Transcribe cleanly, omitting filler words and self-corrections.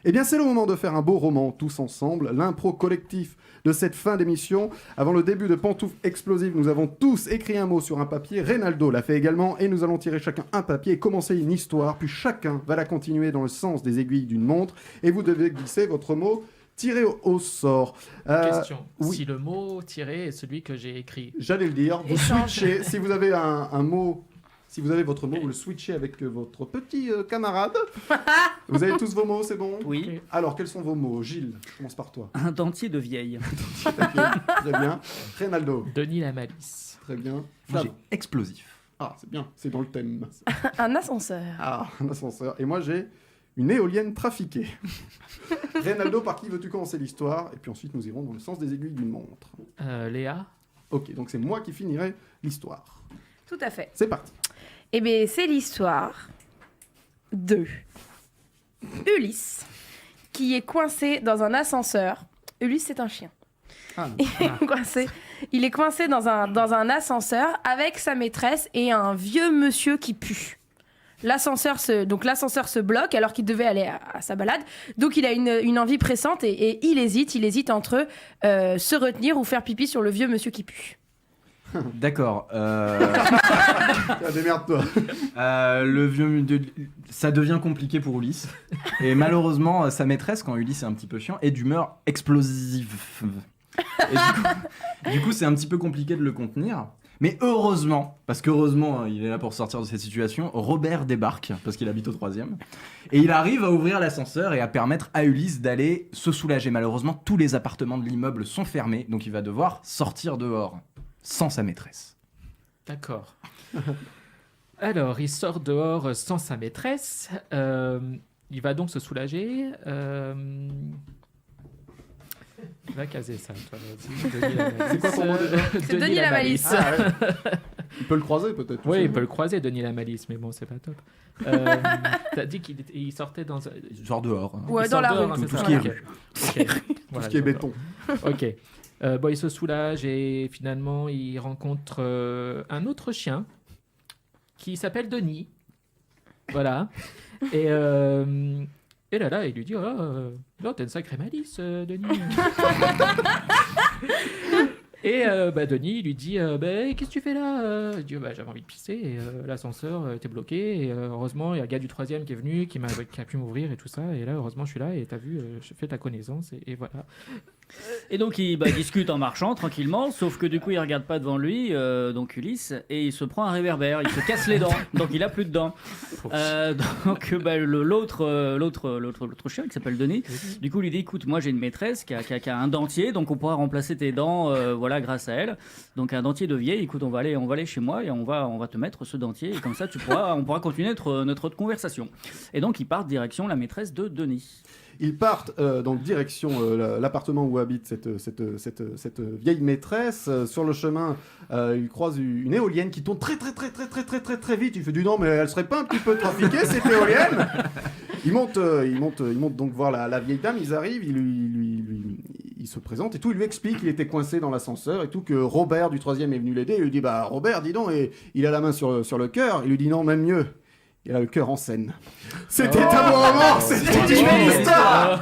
Eh bien, c'est le moment de faire un beau roman, tous ensemble, l'impro collectif de cette fin d'émission. Avant le début de Pantoufles Explosives, nous avons tous écrit un mot sur un papier. Reynaldo l'a fait également, et nous allons tirer chacun un papier et commencer une histoire, puis chacun va la continuer dans le sens des aiguilles d'une montre, et vous devez glisser votre mot tiré au sort. Question. Oui. Si le mot tiré est celui que j'ai écrit. J'allais le dire, vous switchez, si vous avez un mot... Si vous avez votre mot, vous le switchez avec votre petit camarade. Vous avez tous vos mots, c'est bon? Oui. Alors, quels sont vos mots? Gilles, je commence par toi. Un dentier de vieille. Très bien. Reynaldo. Denis la malice. Très bien. Moi, Flav. j'ai explosif. Ah, c'est bien, c'est dans le thème. Un ascenseur. Ah, un ascenseur. Et moi, j'ai une éolienne trafiquée. Reynaldo, par qui veux-tu commencer l'histoire? Et puis ensuite, nous irons dans le sens des aiguilles d'une montre. Léa. Ok, donc c'est moi qui finirai l'histoire. Tout à fait. C'est parti. Eh bien, c'est l'histoire de Ulysse qui est coincé dans un ascenseur. Ulysse, c'est un chien. Ah, Il est coincé dans un ascenseur avec sa maîtresse et un vieux monsieur qui pue. L'ascenseur se bloque alors qu'il devait aller à sa balade. Donc il a une envie pressante et il hésite entre se retenir ou faire pipi sur le vieux monsieur qui pue. D'accord. Démerde-toi. Ça devient compliqué pour Ulysse. Et malheureusement, sa maîtresse, quand Ulysse est un petit peu chiant, est d'humeur explosive. Et du coup, c'est un petit peu compliqué de le contenir. Mais heureusement, parce qu'heureusement, il est là pour sortir de cette situation, Robert débarque, parce qu'il habite au 3e. Et il arrive à ouvrir l'ascenseur et à permettre à Ulysse d'aller se soulager. Malheureusement, tous les appartements de l'immeuble sont fermés, donc il va devoir sortir dehors, sans sa maîtresse. D'accord. Alors, il sort dehors sans sa maîtresse. Il va donc se soulager. Va caser ça, toi. C'est quoi ton mot déjà? C'est Denis la malice. Ah, ouais. Il peut le croiser peut-être. Oui, il peut le croiser, Denis la malice, mais bon, c'est pas top. T'as dit qu'il sortait dans un... Genre dehors. Hein. Ouais, Il dans sort la dehors, rue. hein, Tout c'est ce ça, qui est ok. rue. Ok. Tout Voilà, ce qui est j'entends. béton. Ok. Bon, il se soulage et finalement, il rencontre un autre chien qui s'appelle Denis. Voilà. Et là, il lui dit non, t'as une sacrée malice, Denis. Et Denis il lui dit qu'est-ce que tu fais là? Il dit j'avais envie de pisser et l'ascenseur était bloqué et heureusement il y a le gars du 3e qui est venu qui a pu m'ouvrir et tout ça et là heureusement je suis là et t'as vu je fais ta connaissance et voilà. Et donc il discute en marchant tranquillement, sauf que du coup il regarde pas devant lui, donc Ulysse, et il se prend un réverbère, il se casse les dents, donc il a plus de dents. L'autre chien qui s'appelle Denis, du coup lui dit écoute, moi j'ai une maîtresse qui a un dentier, donc on pourra remplacer tes dents, voilà, grâce à elle. Donc un dentier de vieille, écoute, on va aller chez moi et on va te mettre ce dentier et comme ça on pourra continuer notre conversation. Et donc ils partent direction la maîtresse de Denis. Ils partent donc direction l'appartement où habite cette vieille maîtresse. Sur le chemin, ils croisent une éolienne qui tourne très vite. Il fait du non, mais elle serait pas un petit peu trafiquée cette éolienne? Ils montent donc voir la vieille dame. Ils arrivent, il se présente et tout. Il lui explique qu'il était coincé dans l'ascenseur et tout, que Robert du 3e est venu l'aider. Il lui dit Robert, dis donc, et il a la main sur le cœur. Il lui dit non, même mieux. Il a le cœur en scène. C'était un bon roman, c'était une belle histoire.